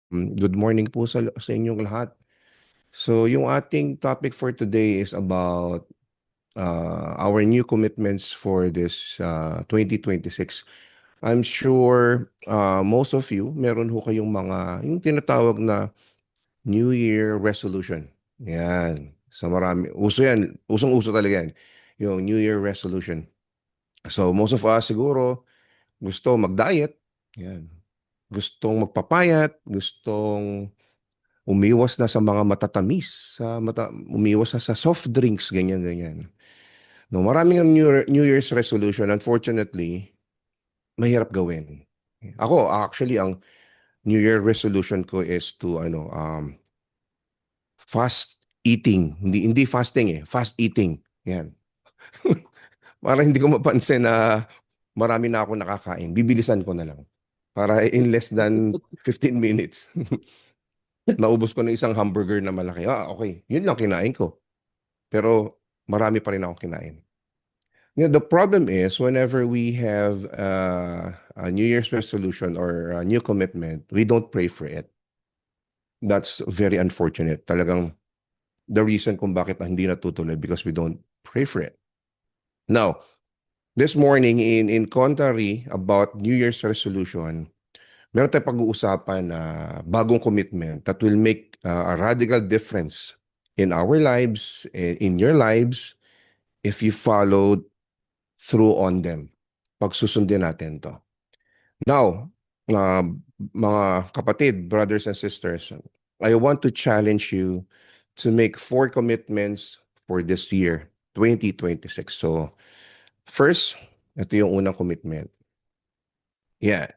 Good morning po sa inyong lahat. So, yung ating topic for today is about our new commitments for this 2026. I'm sure most of you, meron ho kayong yung tinatawag na New Year resolution. Yan. Sa marami, uso yan. Usong-uso talaga yan. Yung New Year resolution. So, most of us siguro gusto mag-diet. Yan. Gustong magpapayat. Gustong umiwas na sa mga matatamis, umiwas na sa soft drinks, ganyan, ganyan. No, maraming New Year's resolution. Unfortunately, mahirap gawin. Ako, actually, ang New Year resolution ko is to fast eating. Hindi fasting fast eating. Yan. Para hindi ko mapansin na marami na ako nakakain. Bibilisan ko na lang. Para in less than 15 minutes. Naubos ko na isang hamburger na malaki. Okay. Yun lang kinain ko. Pero marami pa rin akong kinain. The problem is whenever we have a New Year's resolution or a new commitment, we don't pray for it. That's very unfortunate. Talagang the reason kung bakit hindi natutuloy because we don't pray for it. Now, this morning in contrary about New Year's resolution, meron tayong pag-uusapan na bagong commitment that will make a radical difference in our lives, in your lives, if you followed through on them. Pagsusundin natin to. Now, mga kapatid, brothers and sisters, I want to challenge you to make 4 commitments for this year, 2026. So, first, ito yung unang commitment. Yeah.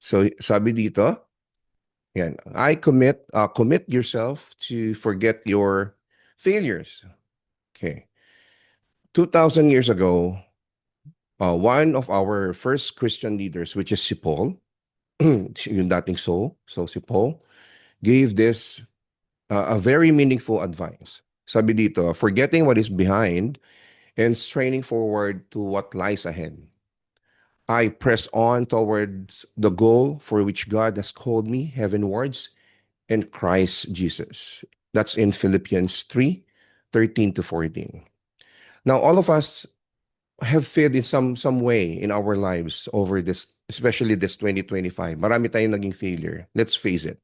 So, sabi dito, yan, commit yourself to forget your failures. Okay. 2,000 years ago, one of our first Christian leaders, which is si Paul, yung dating so si Paul, gave this a very meaningful advice. Sabi dito, forgetting what is behind and straining forward to what lies ahead. I press on towards the goal for which God has called me heavenwards in Christ Jesus. That's in Philippians 3:13-14. Now, all of us have failed in some way in our lives over this, especially this 2025. Marami tayong naging failure. Let's face it.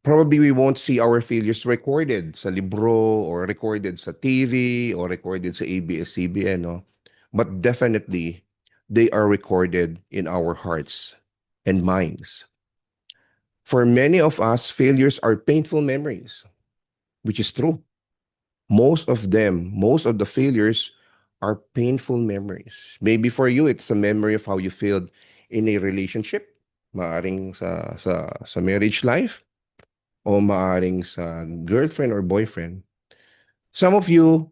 Probably we won't see our failures recorded sa libro or recorded sa TV or recorded sa ABS-CBN, no? But definitely, they are recorded in our hearts and minds. For many of us, failures are painful memories, which is true. Most of the failures are painful memories. Maybe for you, it's a memory of how you failed in a relationship, maaring sa marriage life, o maaring sa girlfriend or boyfriend. Some of you,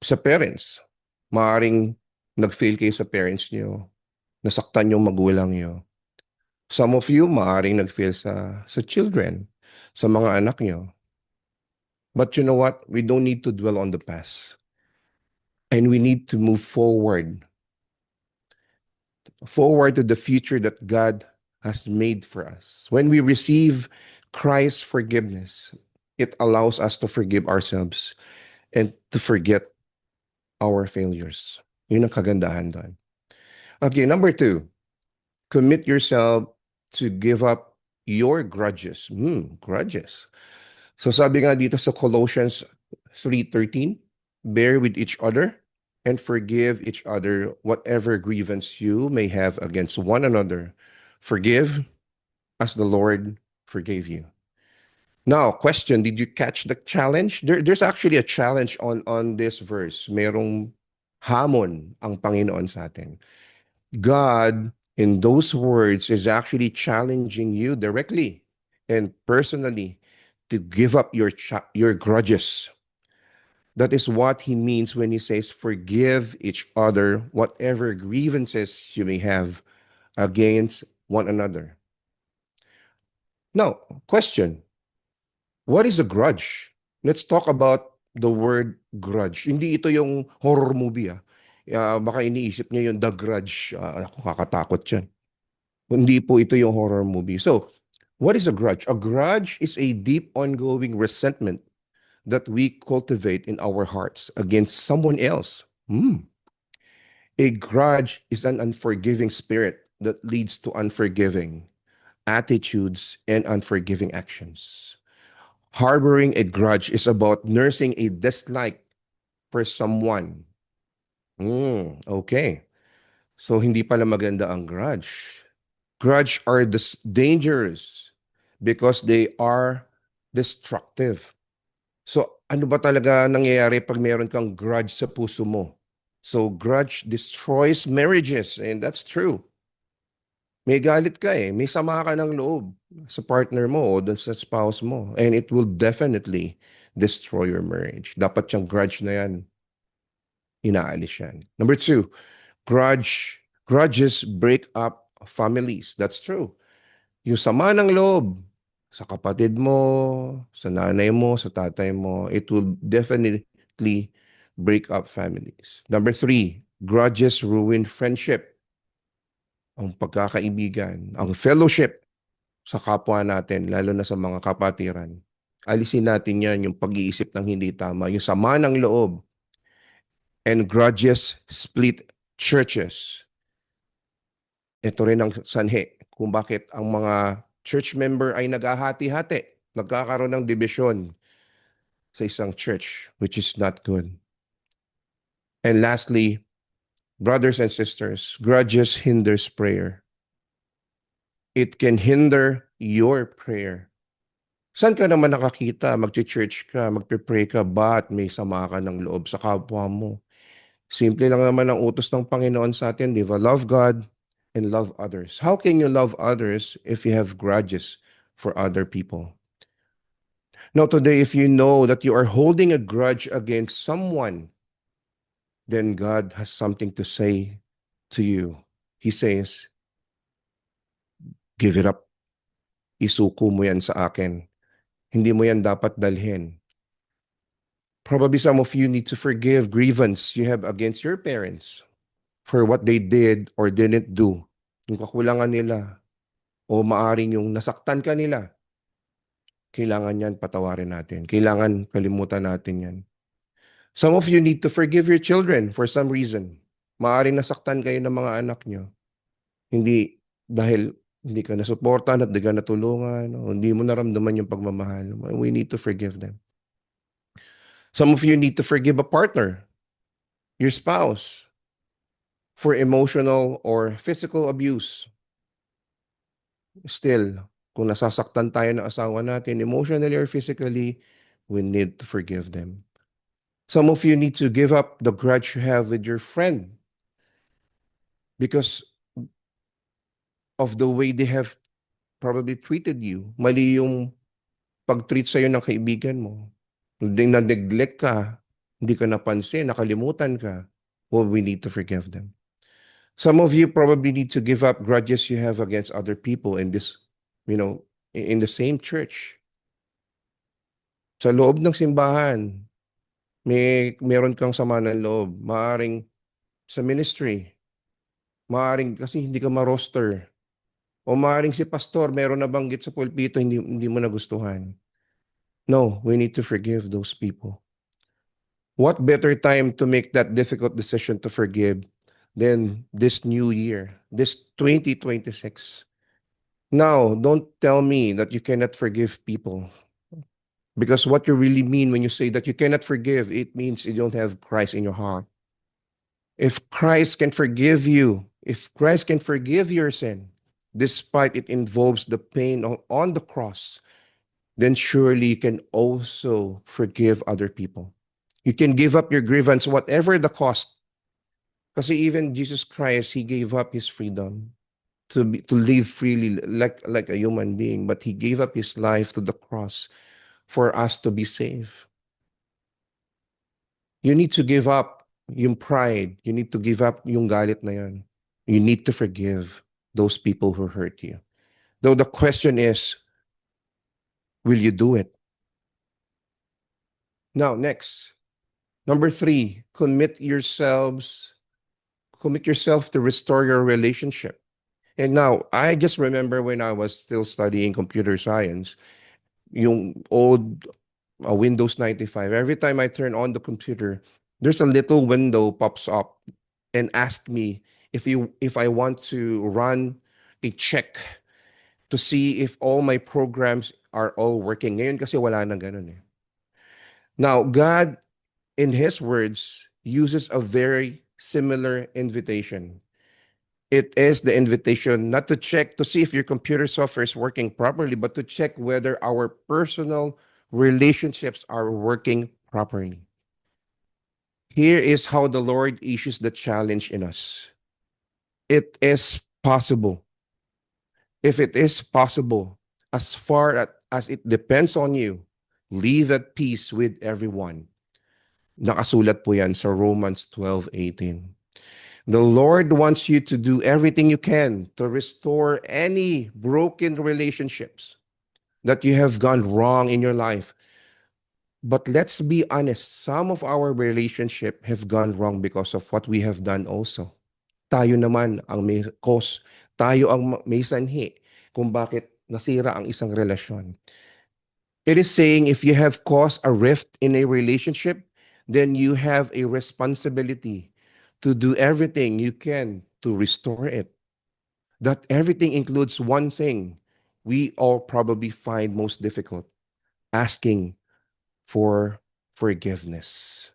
sa parents, maaring nag-fail kayo sa parents niyo, nasaktan yung magulang niyo. Some of you, maaring nag-fail sa children, sa mga anak niyo. But you know what? We don't need to dwell on the past. And we need to move forward to the future that God has made for us. When we receive Christ's forgiveness, it allows us to forgive ourselves and to forget our failures. Yun ang kagandahan doon. Okay, number 2, commit yourself to give up your grudges. Grudges. So sabi nga dito sa Colossians 3:13, bear with each other and forgive each other whatever grievance you may have against one another. Forgive as the Lord forgave you. Now, question, did you catch the challenge? There's actually a challenge on this verse. Merong hamon ang Panginoon sa atin. God, in those words, is actually challenging you directly and personally to give up your grudges. That is what he means when he says, forgive each other whatever grievances you may have against one another. Now, question, what is a grudge? Let's talk about the word grudge. Hindi ito yung horror movie. Baka iniisip niya yung The Grudge. Ako, kakatakot yan. Hindi po ito yung horror movie. So, what is a grudge? A grudge is a deep ongoing resentment that we cultivate in our hearts against someone else. A grudge is an unforgiving spirit that leads to unforgiving attitudes and unforgiving actions. Harboring a grudge is about nursing a dislike for someone. Okay. So hindi pala maganda ang grudge. Grudge are dangerous because they are destructive. So ano ba talaga nangyayari pag meron kang grudge sa puso mo? So grudge destroys marriages, and that's true. May galit ka eh, may sama ka ng loob sa partner mo o dun sa spouse mo, and it will definitely destroy your marriage. Dapat yung grudge na yan, inaalis yan. Number two, grudges break up families. That's true. Yung sama ng loob sa kapatid mo, sa nanay mo, sa tatay mo, it will definitely break up families. Number three, grudges ruin friendship, ang pagkakaibigan, ang fellowship sa kapwa natin, lalo na sa mga kapatiran. Alisin natin yan, yung pag-iisip ng hindi tama, yung sama ng loob, and grudges split churches. Ito rin ang sanhi kung bakit ang mga church member ay naghahati-hati, nagkakaroon ng division sa isang church, which is not good. And lastly, brothers and sisters, grudges hinders prayer. It can hinder your prayer. Saan ka naman nakakita, magche-church ka, magpe-pray ka, but may sama ka ng loob sa kapwa mo? Simple lang naman ang utos ng Panginoon sa atin, di ba? Love God and love others. How can you love others if you have grudges for other people? Now today, if you know that you are holding a grudge against someone, then God has something to say to you. He says, give it up. Isuko mo yan sa akin. Hindi mo yan dapat dalhin. Probably some of you need to forgive grievance you have against your parents for what they did or didn't do. Yung kakulangan nila o maaring yung nasaktan ka nila. Kailangan yan patawarin natin. Kailangan kalimutan natin yan. Some of you need to forgive your children for some reason. Maaring nasaktan kayo ng mga anak nyo. Hindi dahil hindi ka nasuportan at hindi ka natulungan o hindi mo naramdaman yung pagmamahal. We need to forgive them. Some of you need to forgive a partner, your spouse, for emotional or physical abuse. Still, kung nasasaktan tayo ng asawa natin, emotionally or physically, we need to forgive them. Some of you need to give up the grudge you have with your friend because of the way they have probably treated you. Mali yung pag-treat sa'yo ng kaibigan mo. Hindi na-neglect ka, hindi ka napansin, nakalimutan ka. Well, we need to forgive them. Some of you probably need to give up grudges you have against other people in this, in the same church. Sa loob ng simbahan, meron kang sama ng loob. Maaring sa ministry, maaring kasi hindi ka ma-roster. O maaring si pastor, meron na banggit sa pulpito, hindi mo nagustuhan. No, we need to forgive those people. What better time to make that difficult decision to forgive than this new year, this 2026? Now, don't tell me that you cannot forgive people. Because what you really mean when you say that you cannot forgive, it means you don't have Christ in your heart. If Christ can forgive you, if Christ can forgive your sin, despite it involves the pain on the cross, then surely you can also forgive other people. You can give up your grievance, whatever the cost. Kasi even Jesus Christ, He gave up His freedom to live freely like a human being, but He gave up His life to the cross for us to be saved. You need to give up yung pride. You need to give up yung galit na yan. You need to forgive those people who hurt you. Though the question is, will you do it? Now, next. Number 3, commit yourselves Commit yourself to restore your relationship. And now, I just remember when I was still studying computer science, yung old Windows 95, every time I turn on the computer, there's a little window pops up and ask me if I want to run a check to see if all my programs are all working. Ngayon kasi wala na ganun eh. Now, God, in His words, uses a very similar invitation. It is the invitation not to check to see if your computer software is working properly, but to check whether our personal relationships are working properly. Here is how the Lord issues the challenge in us. It is possible. If it is possible, as far as it depends on you, live at peace with everyone. Nakasulat po yan sa Romans 12:18. The Lord wants you to do everything you can to restore any broken relationships that you have gone wrong in your life. But let's be honest, some of our relationship have gone wrong because of what we have done also. Tayo naman ang may cause, tayo ang may sanhi kung bakit nasira ang isang relasyon. It is saying if you have caused a rift in a relationship, then you have a responsibility to do everything you can to restore it. That everything includes one thing we all probably find most difficult: asking for forgiveness.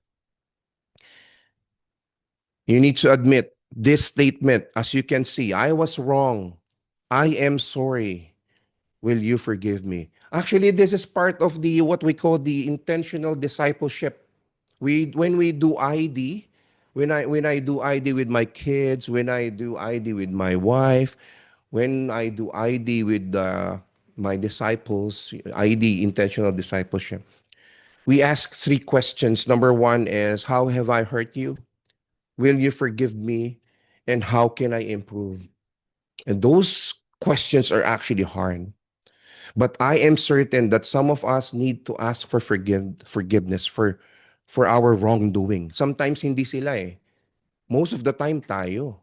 You need to admit this statement, as you can see, I was wrong. I am sorry. Will you forgive me? Actually, this is part of the what we call the intentional discipleship. When we do ID, when I do ID with my kids, when I do ID with my wife, when I do ID with my disciples, ID, intentional discipleship, we ask three questions. Number one is, how have I hurt you? Will you forgive me? And how can I improve? And those questions are actually hard. But I am certain that some of us need to ask for forgiveness for our wrongdoing. Sometimes hindi sila eh. Most of the time tayo.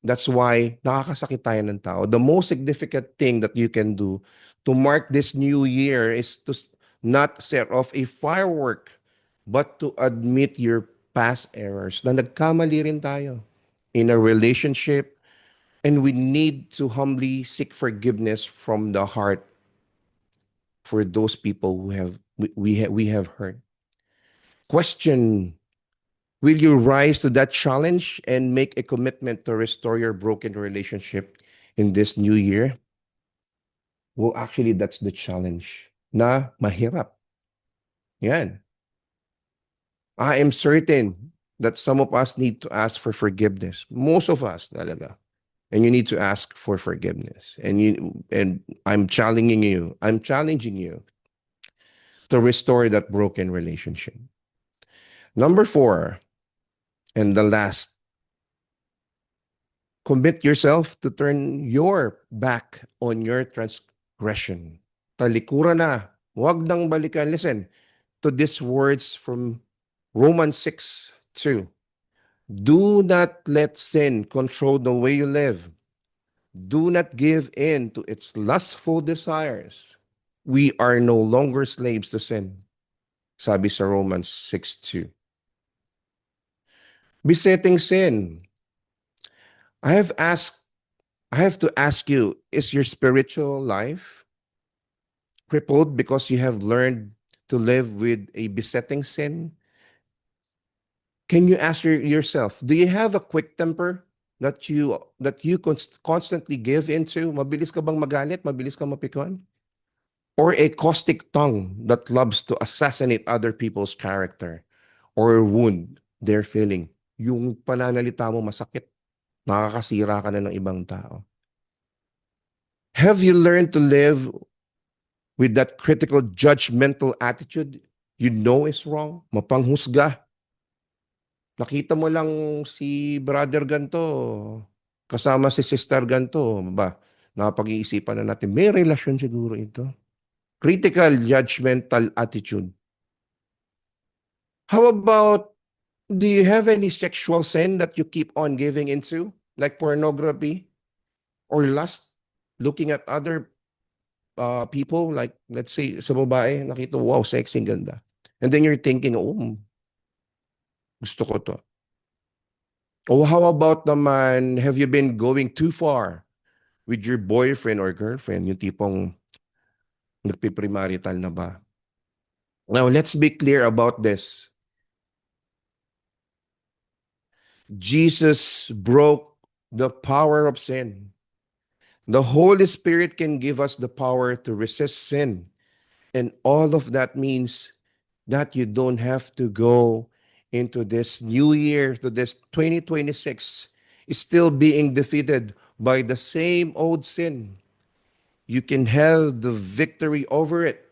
That's why nakakasakit tayo ng tao. The most significant thing that you can do to mark this new year is to not set off a firework, but to admit your past errors, na nagkamali rin tayo in a relationship, and we need to humbly seek forgiveness from the heart for those people who we have hurt. Question: will you rise to that challenge and make a commitment to restore your broken relationship in this new year? Well, actually, that's the challenge na mahirap. Yan. I am certain that some of us need to ask for forgiveness. Most of us talaga. And you need to ask for forgiveness. And I'm challenging you to restore that broken relationship. Number 4, and the last, commit yourself to turn your back on your transgression. Talikuran na. Huwag nang balikan. Listen to these words from Romans 6:2. Do not let sin control the way you live. Do not give in to its lustful desires. We are no longer slaves to sin. Sabi sa Romans 6:2. Besetting sin. I have asked I have to ask you, is your spiritual life crippled because you have learned to live with a besetting sin? Can you ask yourself, do you have a quick temper that you constantly give into? Mabilis ka bang magalit? Mabilis ka mapikon? Or a caustic tongue that loves to assassinate other people's character or wound their feeling? Yung pananalita mo masakit, nakakasira ka na ng ibang tao. Have you learned to live with that critical, judgmental attitude? You know is wrong, mapanghusga. Nakita mo lang si brother ganto, kasama si sister ganto, ba? Napag-iisipan na natin, may relasyon siguro ito. Critical, judgmental attitude. How about Do you have any sexual sin that you keep on giving into, like pornography or lust, looking at other people, like let's say sa babae, nakita, wow, sexy, ganda. And then you're thinking, oh, gusto ko to. Oh, how about naman, have you been going too far with your boyfriend or girlfriend, yung tipong nagpiprimarital na ba? Now, let's be clear about this. Jesus broke the power of sin. The Holy Spirit can give us the power to resist sin. And all of that means that you don't have to go into this new year, to this 2026, is still being defeated by the same old sin. You can have the victory over it.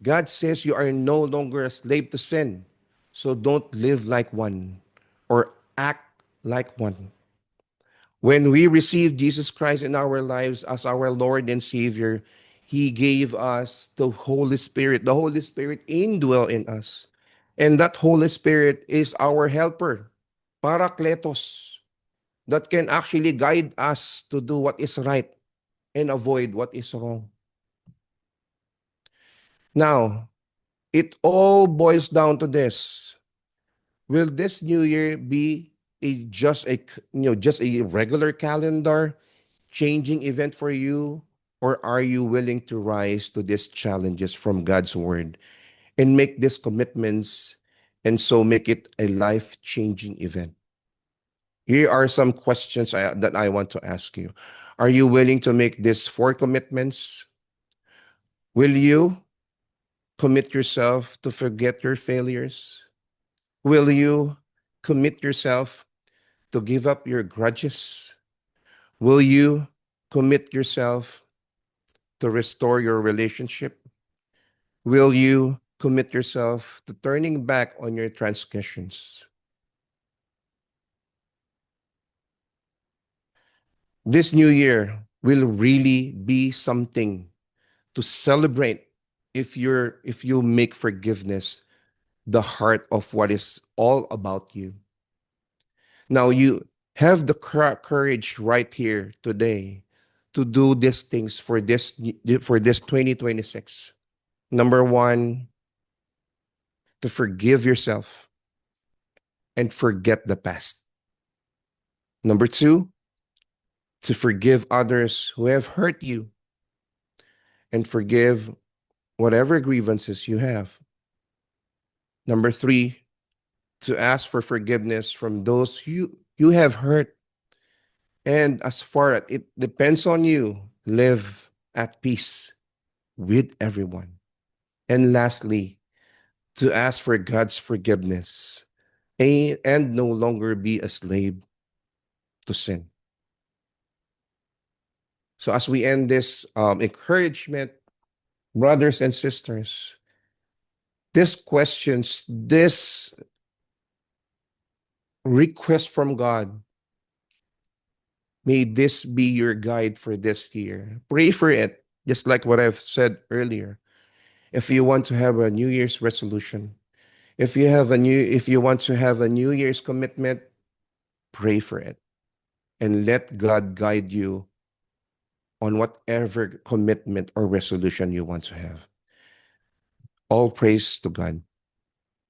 God says you are no longer a slave to sin. So don't live like one or act like one. When we receive Jesus Christ in our lives as our Lord and Savior, He gave us the Holy Spirit. The Holy Spirit indwell in us. And that Holy Spirit is our helper, Parakletos, that can actually guide us to do what is right and avoid what is wrong. Now, it all boils down to this. Will this new year be just a regular calendar changing event for you, or are you willing to rise to these challenges from God's word and make these commitments and so make it a life-changing event? Here are some questions that I want to ask you. Are you willing to make these four commitments? Will you commit yourself to forget your failures? Will you commit yourself to give up your grudges? Will you commit yourself to restore your relationship? Will you commit yourself to turning back on your transgressions? This new year will really be something to celebrate if you make forgiveness the heart of what is all about you. Now you have the courage right here today to do these things for this 2026. Number one, to forgive yourself and forget the past. Number two, to forgive others who have hurt you and forgive whatever grievances you have. Number three, to ask for forgiveness from those you have hurt. And as far as it depends on you, live at peace with everyone. And lastly, to ask for God's forgiveness and no longer be a slave to sin. So as we end this encouragement, brothers and sisters, these questions, this request from God, may this be your guide for this year. Pray for it, just like what I've said earlier. If you want to have a New Year's resolution, if you want to have a New Year's commitment, pray for it and let God guide you on whatever commitment or resolution you want to have. All praise to God.